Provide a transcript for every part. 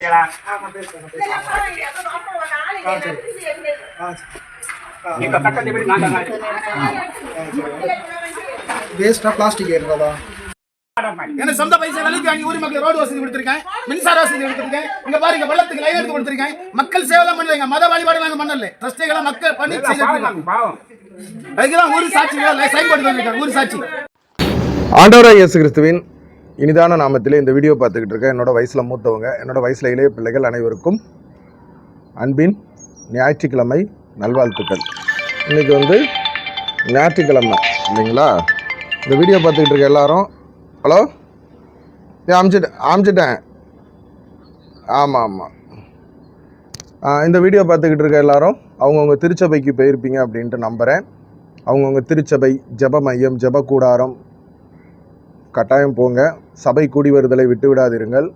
வேஸ்டா பிளாஸ்டிக் ஏறுறதா? எனக்கு சொந்த பைசா வேலைக்கு வாங்கி ஊர் மக்கள் ரோடு வசதி கொடுத்துருக்கேன், மின்சார வசதி கொடுத்துருக்கேன். இங்க பாருங்க வெள்ளத்துக்கு லைன் எடுத்து கொடுத்துருக்கேன். மக்கள் சேவை தான் பண்ணுவாங்க, மத வழிபாடு நாங்க பண்ணல. ட்ரஸ்டிகளை மக்கள் பண்ணி அதுக்குதான் ஊர் சாட்சி சைன் போட்டு வந்திருக்காங்க. ஊர் சாட்சி. ஆண்டவராகிய இயேசு கிறிஸ்துவின் இனிதான நாமத்திலே இந்த வீடியோ பார்த்துக்கிட்டு இருக்க என்னோட வயசில் மூத்தவங்க, என்னோட வயசில் இளைய பிள்ளைகள் அனைவருக்கும் அன்பின் ஞாயிற்றுக்கிழமை நல்வாழ்த்துக்கள். இன்றைக்கி ஞாயிற்றுக்கிழமை இல்லைங்களா? இந்த வீடியோ பார்த்துக்கிட்டு இருக்க எல்லாரும் ஹலோ அமிச்சிட்டேன். ஆமாம், இந்த வீடியோ பார்த்துக்கிட்டு இருக்க எல்லாரும் அவங்கவுங்க திருச்சபைக்கு போயிருப்பீங்க அப்படின்ட்டு நம்புகிறேன். அவங்கவுங்க திருச்சபை, ஜெப மையம், ஜெப கூடாரம் கட்டாயம் போங்க. சபை கூடி வருதலை விட்டு விடாதிருங்கள்.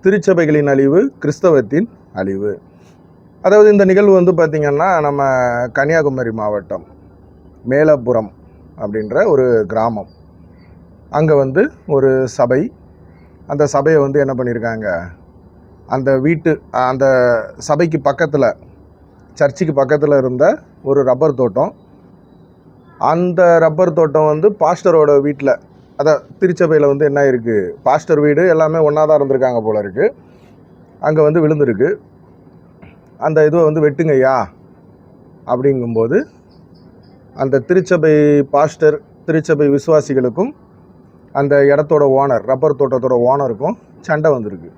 திருச்சபைகளின் அழிவு கிறிஸ்தவத்தின் அழிவு. அதாவது இந்த நிகழ்வு பார்த்திங்கன்னா நம்ம கன்னியாகுமரி மாவட்டம் மேலப்புறம் அப்படின்ற ஒரு கிராமம். அங்கே ஒரு சபை, அந்த சபையை என்ன பண்ணியிருக்காங்க, அந்த சபைக்கு பக்கத்தில், சர்ச்சுக்கு பக்கத்தில் இருந்த ஒரு ரப்பர் தோட்டம். அந்த ரப்பர் தோட்டம் பாஸ்டரோட வீட்டில், அதான் திருச்சபையில் என்ன இருக்குது, பாஸ்டர் வீடு எல்லாமே ஒன்றா தான் இருந்திருக்காங்க போல இருக்குது. அங்கே விழுந்திருக்கு. அந்த இதுவை வெட்டுங்கய்யா அப்படிங்கும்போது அந்த திருச்சபை பாஸ்டர், திருச்சபை விசுவாசிகளுக்கும் அந்த இடத்தோட ஓனர், ரப்பர் தோட்டத்தோட ஓனருக்கும் சண்டை வந்திருக்கு.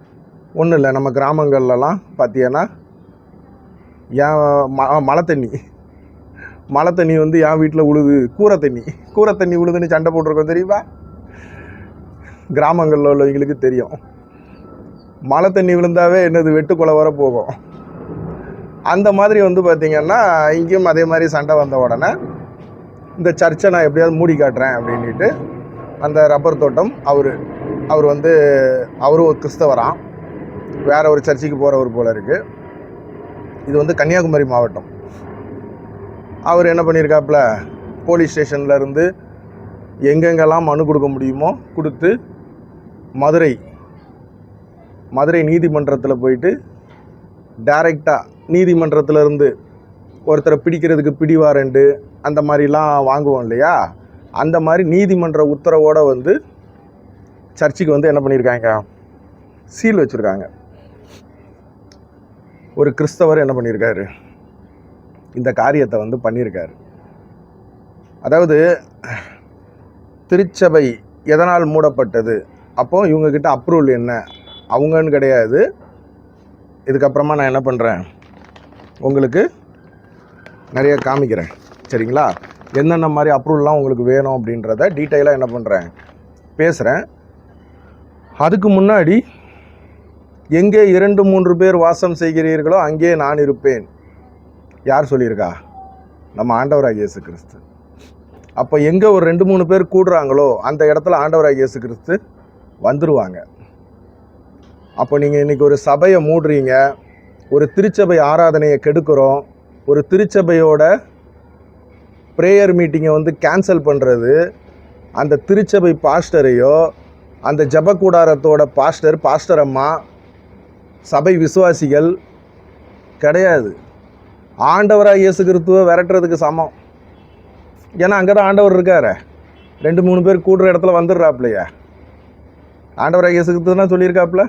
ஒன்றும் இல்லை, நம்ம கிராமங்கள்லாம் பார்த்தீங்கன்னா ஏன் மழை தண்ணி என் வீட்டில் உழுது, கூரை தண்ணி உழுதுன்னு சண்டை போட்டிருக்கோம் தெரியுமா? கிராமங்களில் உள்ளவங்களுக்கு தெரியும். மழை தண்ணி விழுந்தாவே வெட்டுக்கொலை வர போகும். அந்த மாதிரி பார்த்திங்கன்னா இங்கேயும் அதே மாதிரி சண்டை வந்த உடனே இந்த சர்ச்சை நான் எப்படியாவது மூடி காட்டுறேன் அப்படின்ட்டு அந்த ரப்பர் தோட்டம் அவரும் ஒரு கிறிஸ்தவரான், வேற ஒரு சர்ச்சுக்கு போகிறவர் போல இருக்குது. இது கன்னியாகுமரி மாவட்டம். அவர் என்ன பண்ணியிருக்காப்புல, போலீஸ் ஸ்டேஷனில் இருந்து எங்கெங்கெல்லாம் மனு கொடுக்க முடியுமோ கொடுத்து மதுரை நீதிமன்றத்தில் போயிட்டு டைரெக்டாக நீதிமன்றத்தில் இருந்து ஒருத்தரை பிடிக்கிறதுக்கு பிடிவாரண்டு அந்த மாதிரிலாம் வாங்குவோம் இல்லையா, அந்த மாதிரி நீதிமன்ற உத்தரவோடு சர்ச்சுக்கு என்ன பண்ணியிருக்காங்க, சீல் வச்சுருக்காங்க. ஒரு கிறிஸ்தவர் என்ன பண்ணியிருக்காரு, இந்த காரியத்தை பண்ணியிருக்காரு. அதாவது திருச்சபை எதனால் மூடப்பட்டது, அப்போது இவங்கக்கிட்ட அப்ரூவல் என்ன, அவங்கன்னு கிடையாது. இதுக்கப்புறமா நான் என்ன பண்ணுறேன், உங்களுக்கு நிறைய காமிக்கிறேன் சரிங்களா? என்னென்ன மாதிரி அப்ரூவல்லாம் உங்களுக்கு வேணும் அப்படின்றத டீட்டெயிலாக என்ன பண்ணுறேன், பேசுகிறேன். அதுக்கு முன்னாடி எங்கே 2-3 பேர் வாசம் செய்கிறீர்களோ அங்கே நான் இருப்பேன். யார் சொல்லியிருக்கா? நம்ம ஆண்டவராகிய இயேசு கிறிஸ்து. அப்போ எங்கே ஒரு 2-3 பேர் கூடுறாங்களோ அந்த இடத்துல ஆண்டவராகிய இயேசு கிறிஸ்து வந்துடுவாங்க. அப்போ நீங்கள் இன்றைக்கி ஒரு சபையை மூடுறீங்க, ஒரு திருச்சபை ஆராதனையை கெடுக்கிறோம், ஒரு திருச்சபையோட ப்ரேயர் மீட்டிங்கை கேன்சல் பண்ணுறது அந்த திருச்சபை பாஸ்டரையோ, அந்த ஜபக்கூடாரத்தோட பாஸ்டர் அம்மா, சபை விசுவாசிகள் கிடையாது. ஆண்டவராக இயேசு கிறிஸ்துவை விரட்டுறதுக்கு சமம். ஏன்னா அங்கே தான் ஆண்டவர் இருக்கார். 2-3 பேர் கூடுற இடத்துல வந்துடுறாப்புலையா? ஆண்டவராக இயேசு கிறிஸ்து தான் சொல்லியிருக்காப்புல.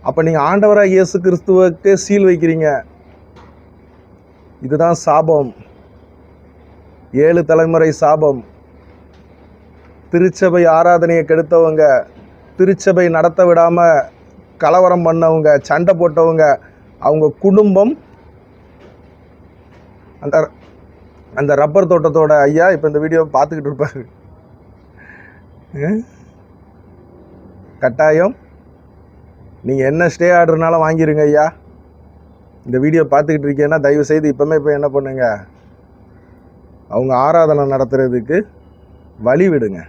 அப்போ நீங்கள் ஆண்டவராக இயேசு கிறிஸ்துவுக்கு சீல் வைக்கிறீங்க. இதுதான் சாபம், 7 தலைமுறை சாபம். திருச்சபை ஆராதனையை கெடுத்தவங்க, திருச்சபை நடத்த விடாமல் கலவரம் பண்ணவங்க, சண்டை போட்டவங்க, அவங்க குடும்பம் அந்த ரப்பர் தோட்டத்தோட ஐயா இப்போ இந்த வீடியோ பார்த்துக்கிட்டு இருப்பார். கட்டாயம் நீங்கள் என்ன ஸ்டே ஆர்டர்னாலும் வாங்கிடுங்க ஐயா. இந்த வீடியோ பார்த்துக்கிட்டு இருக்கீங்கன்னா தயவுசெய்து இப்போமே இப்போ என்ன பண்ணுங்க, அவங்க ஆராதனை நடத்துறதுக்கு வழி விடுங்க.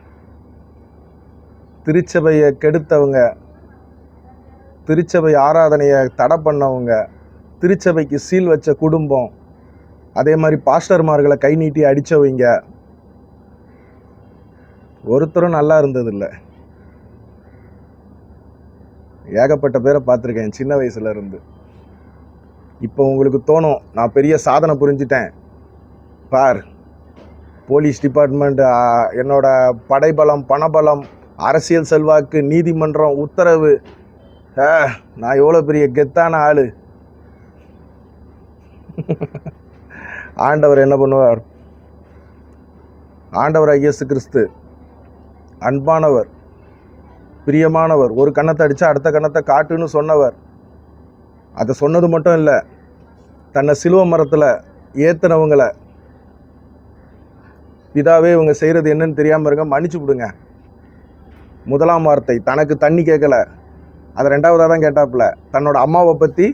திருச்சபையை கெடுத்தவங்க, திருச்சபை ஆராதனையை தடை பண்ணவங்க, திருச்சபைக்கு சீல் வச்ச குடும்பம், அதே மாதிரி பாஸ்டர்மார்களை கை நீட்டி அடித்தவங்க ஒருத்தரும் நல்லா இருந்ததில்லை. ஏகப்பட்ட பேரை பார்த்துருக்கேன் சின்ன வயசுல இருந்து. இப்போ உங்களுக்கு தோணும் நான் பெரிய சாதனை புரிஞ்சிட்டேன் பார், போலீஸ் டிபார்ட்மெண்ட், என்னோட படைபலம், பணபலம், அரசியல் செல்வாக்கு, நீதிமன்றம் உத்தரவு, நான் எவ்வளோ பெரிய கெத்தான ஆளு. ஆண்டவர் என்ன பண்ணுவார்? ஆண்டவர் இயேசு கிறிஸ்து அன்பானவர், பிரியமானவர், ஒரு கன்னத்தை அடித்தா அடுத்த கன்னத்தை காட்டுன்னு சொன்னவர். அதை சொன்னது மட்டும் இல்லை, தன்னை சிலுவை மரத்தில் ஏற்றினவங்களை, பிதாவே இவங்க செய்கிறது என்னன்னு தெரியாமல் இருங்க மன்னிச்சு விடுங்க. முதலாம் வார்த்தை தனக்கு தண்ணி கேட்கல, அதை ரெண்டாவதாக தான் கேட்டாப்புல. தன்னோட அம்மாவை பற்றி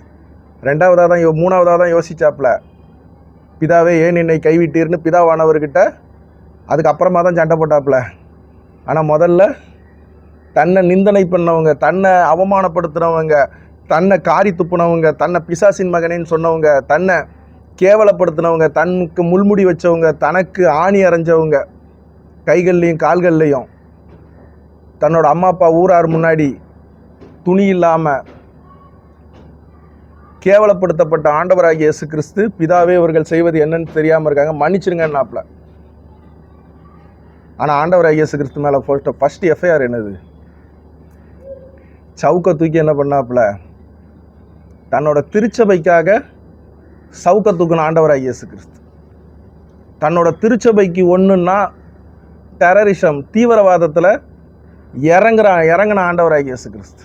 ரெண்டாவதாக தான் மூணாவதாக தான் யோசிச்சாப்புல. பிதாவே ஏன் என்னை கைவிட்டீர்னு பிதாவானவர்கிட்ட அதுக்கப்புறமா தான் சண்டை போட்டாப்புல. ஆனால் முதல்ல தன்னை நிந்தனை பண்ணவங்க, தன்னை அவமானப்படுத்துனவங்க, தன்னை காரி துப்புனவங்க, தன்னை பிசாசின் மகனேன்னு சொன்னவங்க, தன்னை கேவலப்படுத்தினவங்க, தனக்கு முள்முடி வச்சவங்க, தனக்கு ஆணி அரைஞ்சவங்க கைகள்லையும் கால்கள்லையும், தன்னோட அம்மா அப்பா ஊரார் முன்னாடி துணி இல்லாமல் கேவலப்படுத்தப்பட்ட ஆண்டவராகிய இயேசு கிறிஸ்து, பிதாவே இவர்கள் செய்வது என்னன்னு தெரியாமல் இருக்காங்க மன்னிச்சிருங்கன்னாப்ல. ஆனால் ஆண்டவராகிய இயேசு கிறிஸ்து மேலே ஃபர்ஸ்ட் எஃப்ஐஆர் என்னது? சவுக்க தூக்கி என்ன பண்ணாப்புல? தன்னோட திருச்சபைக்காக சவுக்க தூக்குன ஆண்டவராகிய இயேசு கிறிஸ்து. தன்னோட திருச்சபைக்கு ஒன்றுன்னா டெரரிசம், தீவிரவாதத்தில் இறங்கின ஆண்டவராகிய இயேசு கிறிஸ்து.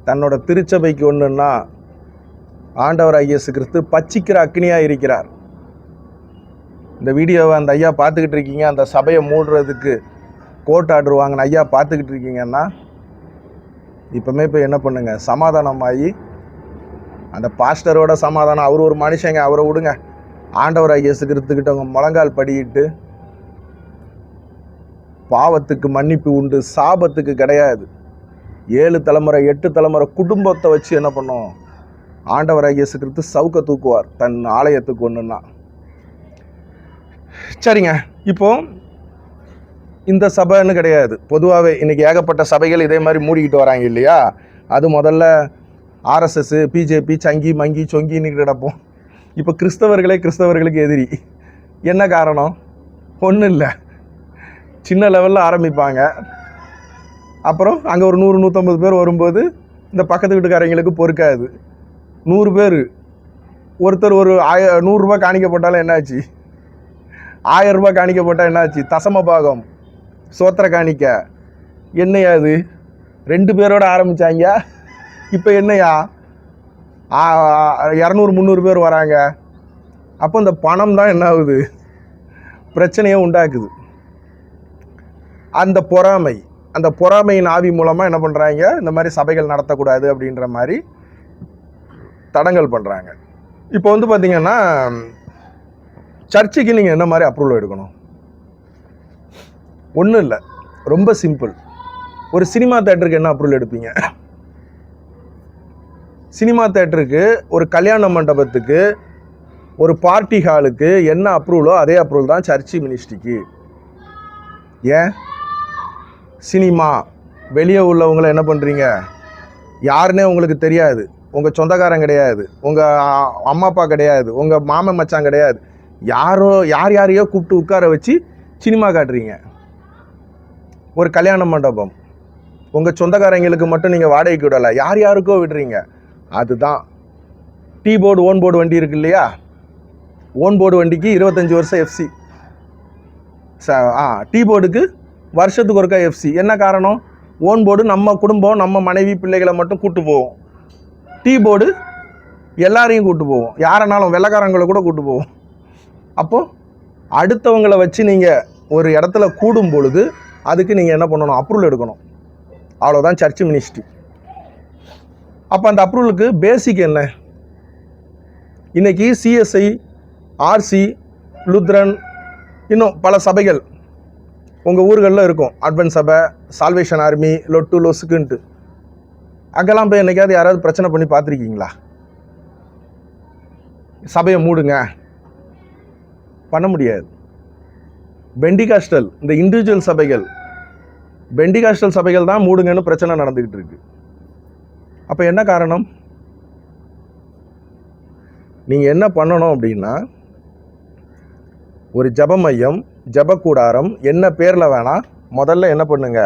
தன்னோட திருச்சபைக்கு ஒன்றுன்னா ஆண்டவராகிய இயேசு கிறிஸ்து பச்சிக்கிற அக்னியாக இருக்கிறார். இந்த வீடியோவை அந்த ஐயா பார்த்துக்கிட்டு இருக்கீங்க, அந்த சபையை மூடுறதுக்கு கோர்ட் ஆர்டர் வாங்கின ஐயா பார்த்துக்கிட்டு இருக்கீங்கன்னா இப்போமே இப்போ என்ன பண்ணுங்க, சமாதானமாகி அந்த பாஸ்டரோட சமாதானம், அவர் ஒரு மனுஷங்க, அவரை விடுங்க. ஆண்டவராகிய இயேசு கிறிஸ்துக்கிட்ட அவங்க முழங்கால் படிக்கிட்டு பாவத்துக்கு மன்னிப்பு உண்டு, சாபத்துக்கு கிடையாது. 7 தலைமுறை 8 தலைமுறை குடும்பத்தை வச்சு என்ன பண்ணும்? ஆண்டவராகிய இயேசு கிறிஸ்து சவுக்க தூக்குவார் தன் ஆலயத்துக்கு ஒன்றுன்னா. சரிங்க, இப்போ இந்த சபைன்னு கிடையாது, பொதுவாகவே இன்றைக்கி ஏகப்பட்ட சபைகள் இதே மாதிரி மூடிக்கிட்டு வராங்க இல்லையா? அது முதல்ல ஆர்எஸ்எஸ், பிஜேபி, சங்கி மங்கி சொங்கின்னு கிடப்போம். இப்போ கிறிஸ்தவர்களுக்கு எதிரி. என்ன காரணம்? ஒன்றும் இல்லை, சின்ன லெவலில் ஆரம்பிப்பாங்க, அப்புறம் அங்கே ஒரு 100-150 பேர் வரும்போது இந்த பக்கத்து வீட்டுக்காரங்களுக்கு பொறுக்காது. 100 பேர் ஒருத்தர் ஒரு 100 ரூபா காணிக்கப்பட்டாலும் என்னாச்சு? 1000 ரூபா காணிக்கப்பட்டால் என்னாச்சு? தசம பாகம், சோத்திர காணிக்க. என்னையா அது? 2 பேரோட ஆரம்பித்தாங்க, இப்போ என்னையா 200-300 பேர் வராங்க. அப்போ இந்த பணம் தான் என்ன ஆகுது? பிரச்சனையை உண்டாக்குது. அந்த பொறாமையின் ஆவி மூலமாக என்ன பண்ணுறாங்க? இந்த மாதிரி சபைகள் நடத்தக்கூடாது அப்படின்ற மாதிரி தடங்கல் பண்ணுறாங்க. இப்போ வந்து பார்த்திங்கன்னா சர்ச்சுக்கு நீங்கள் என்ன மாதிரி அப்ரூவல் எடுக்கணும்? ஒன்றும் இல்லை, ரொம்ப சிம்பிள். ஒரு சினிமா தேட்டருக்கு என்ன அப்ரூவல் எடுப்பீங்க? சினிமா தேட்டருக்கு, ஒரு கல்யாண மண்டபத்துக்கு, ஒரு பார்ட்டி ஹாலுக்கு என்ன அப்ரூவலோ அதே அப்ரூவல் தான் சர்ச்சு மினிஸ்ட்ரிக்கு. ஏன்? சினிமா வெளியே உள்ளவங்களை என்ன பண்ணுறீங்க? யாருன்னே உங்களுக்கு தெரியாது, உங்கள் சொந்தக்காரன் கிடையாது, உங்கள் அம்மா அப்பா கிடையாது, உங்கள் மாமன் மச்சான் கிடையாது, யாரையோ கூப்பிட்டு உட்கார வச்சு சினிமா காட்டுறீங்க. ஒரு கல்யாண மண்டபம் உங்கள் சொந்தக்காரங்களுக்கு மட்டும் நீங்கள் வாடகைக்கு விடலை, யாருக்கோ விடுறீங்க. அதுதான் டீ போர்டு, ஓன் போர்டு வண்டி இருக்கு இல்லையா? ஓன் போர்டு வண்டிக்கு 25 வருஷம் எஃப்சி, டீ போர்டுக்கு வருஷத்துக்கு ஒருக்கா எஃப்சி. என்ன காரணம்? ஓன் போர்டு நம்ம குடும்பம், நம்ம மனைவி பிள்ளைகளை மட்டும் கூட்டு போவோம். டீ போர்டு எல்லாரையும் கூட்டு போவோம், யாரனாலும் வெள்ளைக்காரங்களை கூட கூட்டு போவோம். அப்போது அடுத்தவங்களை வச்சு நீங்கள் ஒரு இடத்துல கூடும் பொழுது அதுக்கு நீங்கள் என்ன பண்ணணும்? அப்ரூவல் எடுக்கணும். அவ்வளோதான் சர்ச் மினிஸ்ட்ரி. அப்போ அந்த அப்ரூவலுக்கு பேசிக் என்ன? இன்றைக்கி சிஎஸ்ஐ, ஆர்சி, லுத்ரன், இன்னும் பல சபைகள் உங்கள் ஊர்களில் இருக்கும். அட்வென்ட் சபை, சால்வேஷன் ஆர்மி, லொட்டு லொசுக்குன்ட்டு. அங்கெல்லாம் போய் என்னைக்காவது யாராவது பிரச்சனை பண்ணி பார்த்துருக்கீங்களா? சபையை மூடுங்க, பண்ண முடியாது. பெண்டிகாஸ்டல், இந்த இண்டிவிஜுவல் சபைகள், பெண்டிகாஸ்டல் சபைகள் தான் மூடுங்கன்னு பிரச்சனை நடந்துக்கிட்டு இருக்கு. அப்போ என்ன காரணம்? நீங்கள் என்ன பண்ணணும் அப்படின்னா, ஒரு ஜப மையம், ஜப கூடாரம் என்ன பேரில் வேணால் முதல்ல என்ன பண்ணுங்க,